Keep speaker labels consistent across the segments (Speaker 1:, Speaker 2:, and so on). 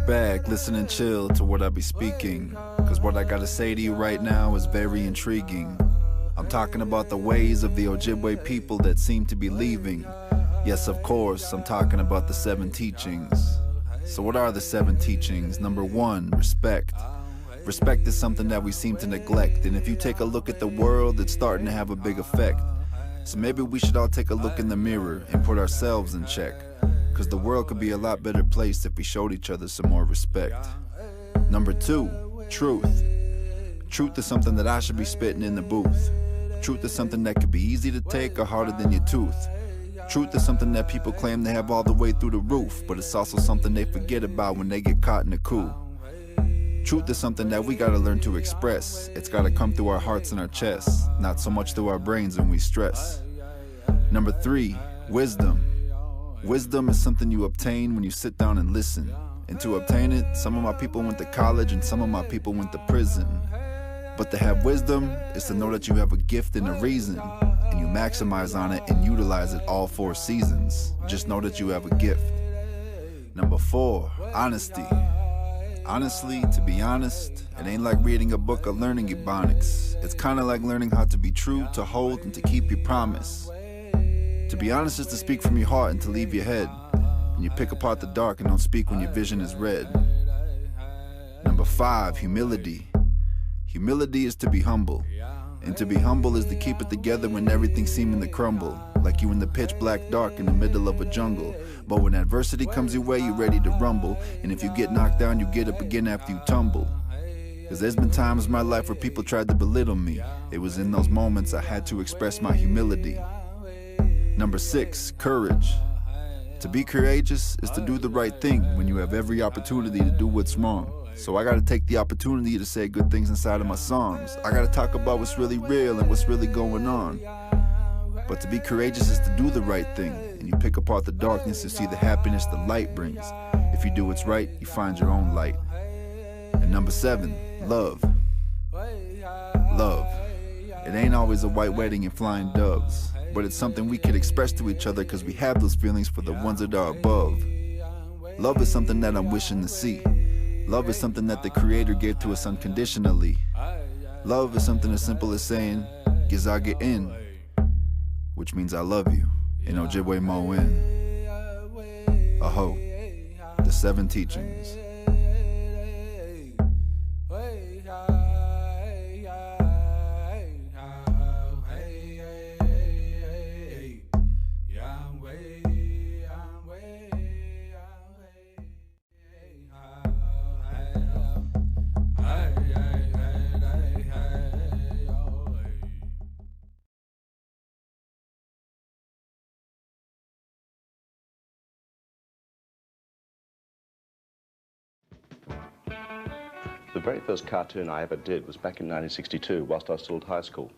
Speaker 1: back, listen and chill to what I be speaking, cause what I gotta say to you right now is very intriguing. I'm talking about the ways of the Ojibwe people that seem to be leaving. Yes, of course, I'm talking about the 7 teachings. So what are the 7 teachings? Number 1, respect. Respect is something that we seem to neglect, and if you take a look at the world, it's starting to have a big effect. So maybe we should all take a look in the mirror and put ourselves in check, cause the world could be a lot better place if we showed each other some more respect. Number 2, truth. Truth is something that I should be spitting in the booth. Truth is something that could be easy to take or harder than your tooth. Truth is something that people claim they have all the way through the roof, but it's also something they forget about when they get caught in a coup. Truth is something that we gotta learn to express. It's gotta come through our hearts and our chests, not so much through our brains when we stress. Number 3, wisdom. Wisdom is something you obtain when you sit down and listen. And to obtain it, some of my people went to college and some of my people went to prison. But to have wisdom is to know that you have a gift and a reason, and you maximize on it and utilize it all 4 seasons. Just know that you have a gift. Number 4, honesty. Honestly, to be honest, it ain't like reading a book or learning Ebonics. It's kinda like learning how to be true, to hold, and to keep your promise. To be honest is to speak from your heart and to leave your head. And you pick apart the dark and don't speak when your vision is red. Number 5, humility. Humility is to be humble. And to be humble is to keep it together when everything's seeming to crumble. Like you in the pitch black dark in the middle of a jungle. But when adversity comes your way, you're ready to rumble. And if you get knocked down, you get up again after you tumble. Cause there's been times in my life where people tried to belittle me. It was in those moments I had to express my humility. Number 6, courage. To be courageous is to do the right thing when you have every opportunity to do what's wrong. So I gotta take the opportunity to say good things inside of my songs. I gotta talk about what's really real and what's really going on. But to be courageous is to do the right thing, and you pick apart the darkness to see the happiness the light brings. If you do what's right, you find your own light. And number 7, love. Love. It ain't always a white wedding and flying doves, but it's something we can express to each other because we have those feelings for the ones that are above. Love is something that I'm wishing to see. Love is something that the Creator gave to us unconditionally. Love is something as simple as saying, Gizage in, which means I love you, in Ojibwe Mo'in. Aho, the 7 teachings.
Speaker 2: The very first cartoon I ever did was back in 1962, whilst I was still at high school.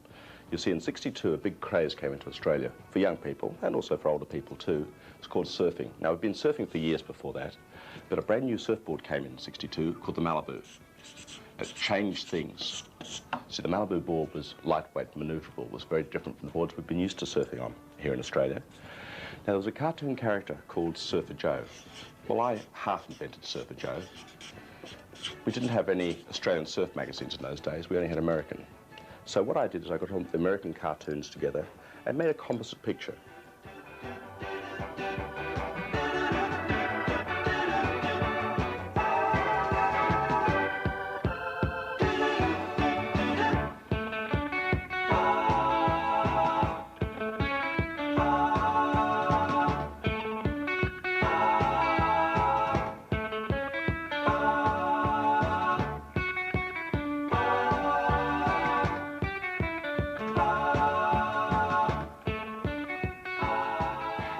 Speaker 2: You see, in '62, a big craze came into Australia for young people, and also for older people too. It's called surfing. Now, we've been surfing for years before that, but a brand new surfboard came in '62 called the Malibu. It changed things. See, the Malibu board was lightweight, maneuverable, was very different from the boards we've been used to surfing on here in Australia. Now, there was a cartoon character called Surfer Joe. Well, I half invented Surfer Joe. We didn't have any Australian surf magazines in those days, we only had American. So what I did is I got all the American cartoons together and made a composite picture.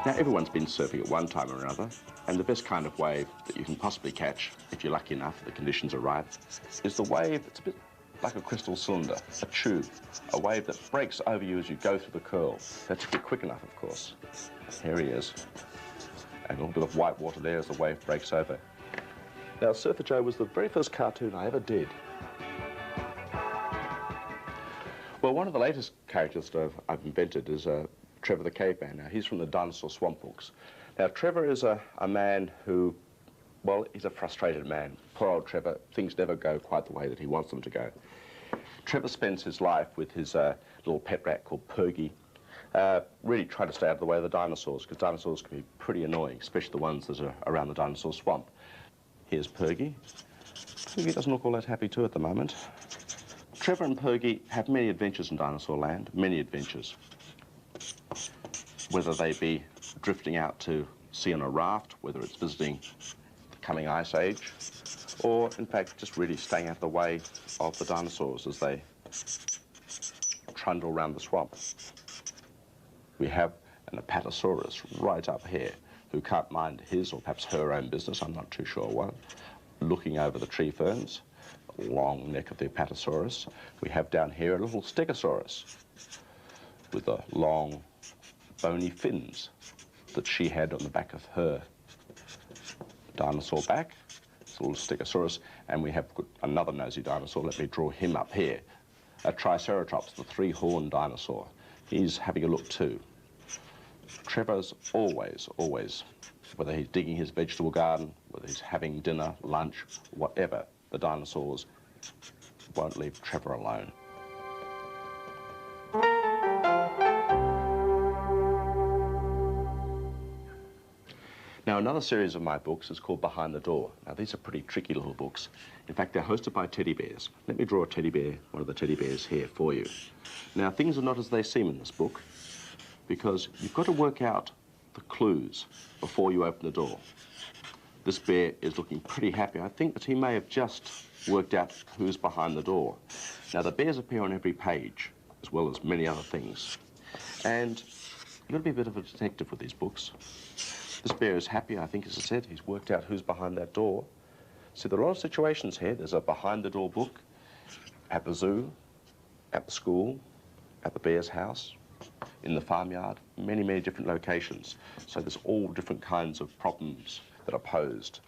Speaker 2: Now, everyone's been surfing at one time or another, and the best kind of wave that you can possibly catch, if you're lucky enough, the conditions are right, is the wave that's a bit like a crystal cylinder, a tube, a wave that breaks over you as you go through the curl. That's if you're quick enough, of course. Here he is. And a little bit of white water there as the wave breaks over. Now, Surfer Joe was the very first cartoon I ever did. Well, one of the latest characters that I've invented is Trevor the Caveman. Now, he's from the Dinosaur Swamp books. Now, Trevor is a man who Well, he's a frustrated man. Poor old Trevor. Things never go quite the way that he wants them to go. Trevor spends his life with his little pet rat called Pergy, really trying to stay out of the way of the dinosaurs, because dinosaurs can be pretty annoying, especially the ones that are around the dinosaur swamp. Here's Pergy. Pergy doesn't look all that happy too at the moment. Trevor and Pergy have many adventures in Dinosaur Land, many adventures. Whether they be drifting out to sea on a raft, whether it's visiting the coming ice age, or in fact just really staying out of the way of the dinosaurs as they trundle around the swamp. We have an Apatosaurus right up here who can't mind his or perhaps her own business, I'm not too sure what, looking over the tree ferns, the long neck of the Apatosaurus. We have down here a little Stegosaurus with the long bony fins that she had on the back of her dinosaur back. It's a little Stegosaurus, and we have another nosy dinosaur. Let me draw him up here. A Triceratops, the three-horned dinosaur. He's having a look too. Trevor's always, whether he's digging his vegetable garden, whether he's having dinner, lunch, whatever, the dinosaurs won't leave Trevor alone. Now, another series of my books is called Behind the Door. Now, these are pretty tricky little books. In fact, they're hosted by teddy bears. Let me draw a teddy bear, one of the teddy bears here for you. Now, things are not as they seem in this book, because you've got to work out the clues before you open the door. This bear is looking pretty happy. I think that he may have just worked out who's behind the door. Now, the bears appear on every page, as well as many other things. And you've got to be a bit of a detective with these books. This bear is happy, I think, as I said. He's worked out who's behind that door. See, there are a lot of situations here. There's a behind-the-door book at the zoo, at the school, at the bear's house, in the farmyard, many, many different locations. So there's all different kinds of problems that are posed.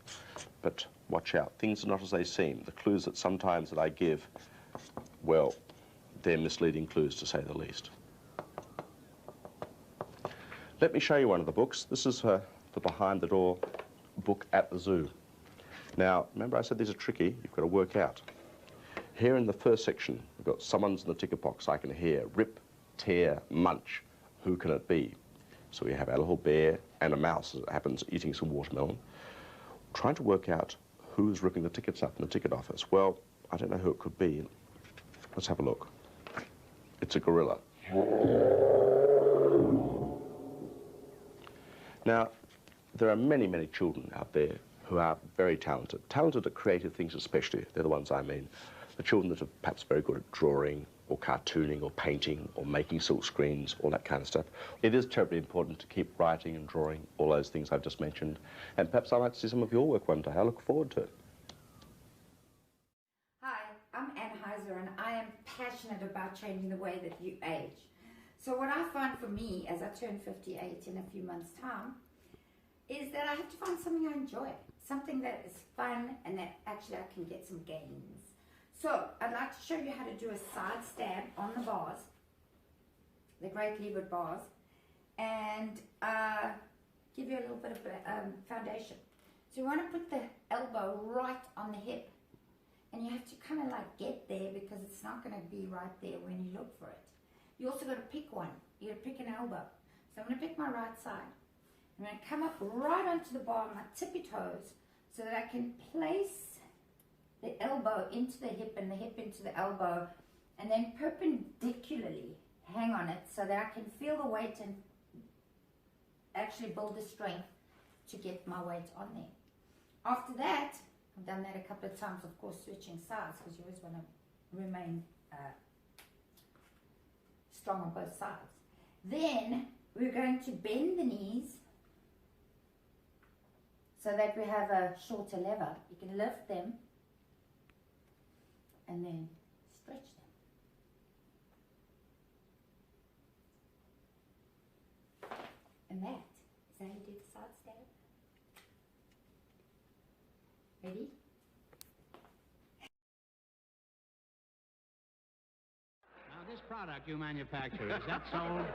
Speaker 2: But watch out, things are not as they seem. The clues that sometimes that I give, well, they're misleading clues to say the least. Let me show you one of the books. This is the Behind the Door book at the zoo. Now, remember I said these are tricky, you've got to work out. Here in the first section, we've got someone's in the ticket box. I can hear rip, tear, munch. Who can it be? So we have our little bear and a mouse, as it happens, eating some watermelon, trying to work out who's ripping the tickets up in the ticket office. Well, I don't know who it could be. Let's have a look. It's a gorilla. Now, there are many, many children out there who are very talented. Talented at creative things especially. They're the ones I mean. The children that are perhaps very good at drawing or cartooning or painting or making silk screens, all that kind of stuff. It is terribly important to keep writing and drawing, all those things I've just mentioned. And perhaps I might see some of your work one day. I look forward to it.
Speaker 3: Hi, I'm Anne Heiser, and I am passionate about changing the way that you age. So what I find for me, as I turn 58 in a few months' time, is that I have to find something I enjoy, something that is fun and that actually I can get some gains. So I'd like to show you how to do a side stab on the bars, the great leeward bars, and give you a little bit of foundation. So you want to put the elbow right on the hip, and you have to kind of like get there because it's not going to be right there when you look for it. You also got to pick one. You got to pick an elbow. So I'm going to pick my right side. I'm going to come up right onto the bar on my tippy toes so that I can place the elbow into the hip and the hip into the elbow, and then perpendicularly hang on it so that I can feel the weight and actually build the strength to get my weight on there. After that, I've done that a couple of times, of course, switching sides because you always want to remain strong on both sides. Then we're going to bend the knees so that we have a shorter lever. You can lift them and then stretch them. And that is how you do the side stab. Ready?
Speaker 4: Now, this product you manufacture, is that sold?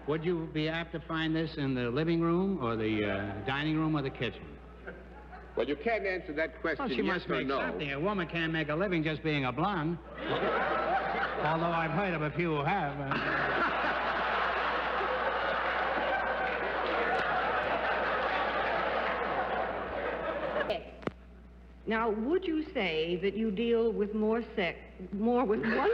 Speaker 4: Would you be apt to find this in the living room or the dining room or the kitchen?
Speaker 5: Well, you can't answer that question
Speaker 4: Well, she
Speaker 5: yes
Speaker 4: must
Speaker 5: or
Speaker 4: make
Speaker 5: no.
Speaker 4: something. A woman can't make a living just being a blonde. Although I've heard of a few who have.
Speaker 6: Now, would you say that you deal with more with one?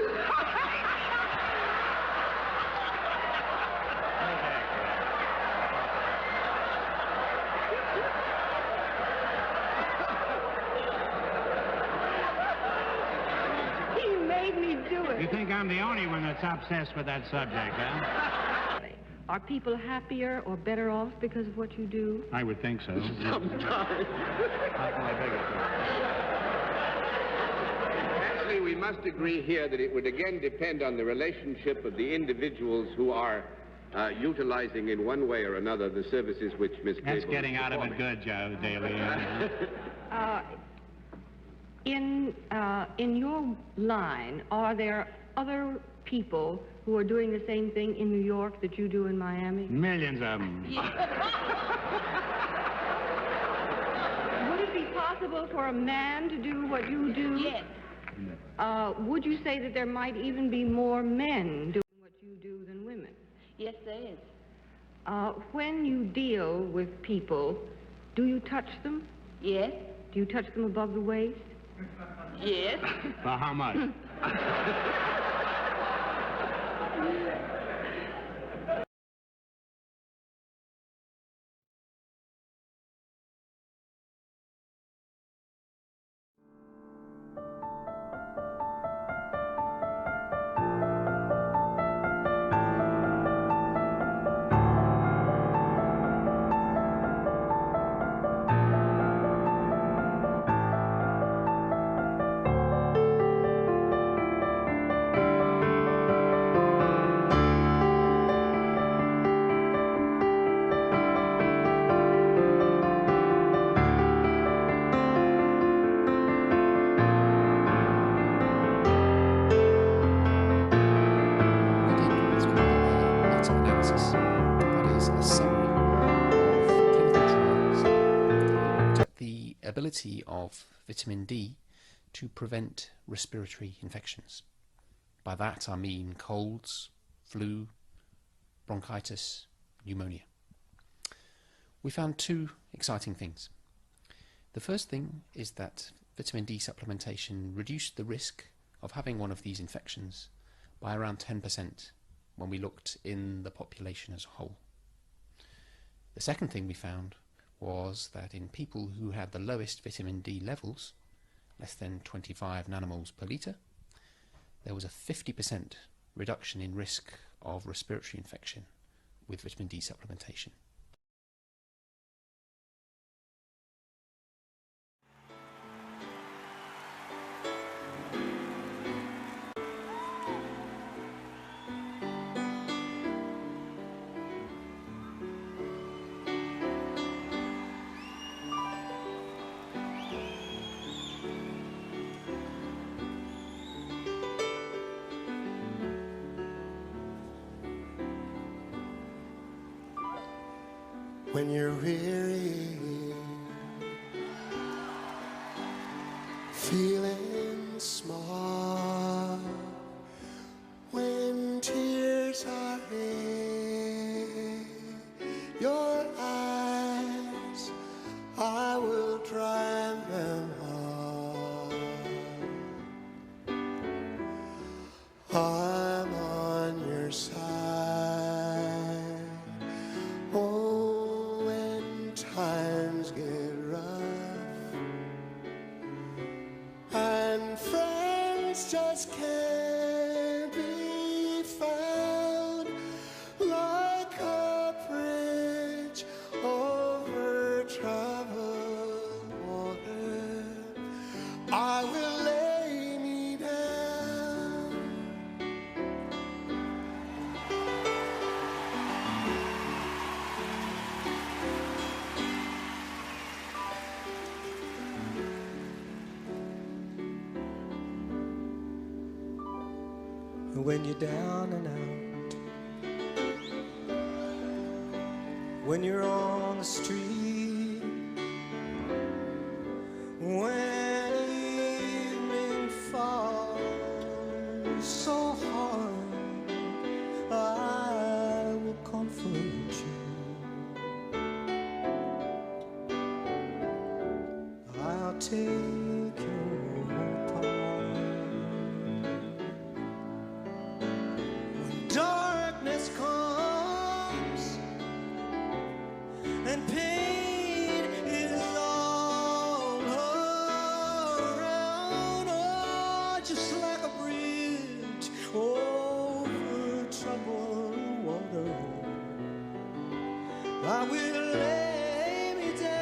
Speaker 6: He made me do it.
Speaker 4: You think I'm the only one that's obsessed with that subject, huh?
Speaker 6: Are people happier or better off because of what you do?
Speaker 4: I would think so.
Speaker 5: Sometimes.
Speaker 4: I beg your pardon.
Speaker 5: Actually, we must agree here that it would again depend on the relationship of the individuals who are utilizing in one way or another the services which Miss Cable
Speaker 4: That's getting out of it good, Joe Daly.
Speaker 6: In your line, are there other people who are doing the same thing in New York that you do in Miami?
Speaker 4: Millions of them.
Speaker 6: Would it be possible for a man to do what you do?
Speaker 7: Yes.
Speaker 6: Would you say that there might even be more men doing what you do than women?
Speaker 7: Yes, there is.
Speaker 6: When you deal with people, do you touch them?
Speaker 7: Yes.
Speaker 6: Do you touch them above the waist?
Speaker 7: Yes.
Speaker 4: Well, how much?
Speaker 8: Ability of vitamin D to prevent respiratory infections. By that I mean colds, flu, bronchitis, pneumonia. We found two exciting things. The first thing is that vitamin D supplementation reduced the risk of having one of these infections by around 10% when we looked in the population as a whole. The second thing we found was that in people who had the lowest vitamin D levels, less than 25 nanomoles per litre, there was a 50% reduction in risk of respiratory infection with vitamin D supplementation.
Speaker 9: When you're weary, feeling small, when tears are in your eyes, I will dry them all. I'm on your side. Times get rough and friends just can't be found, like a bridge over troubled water. I will lay me down. When you're down and out, when you're on the street, take your part. When darkness comes and pain is all around, oh, just like a bridge over troubled water, I will lay me down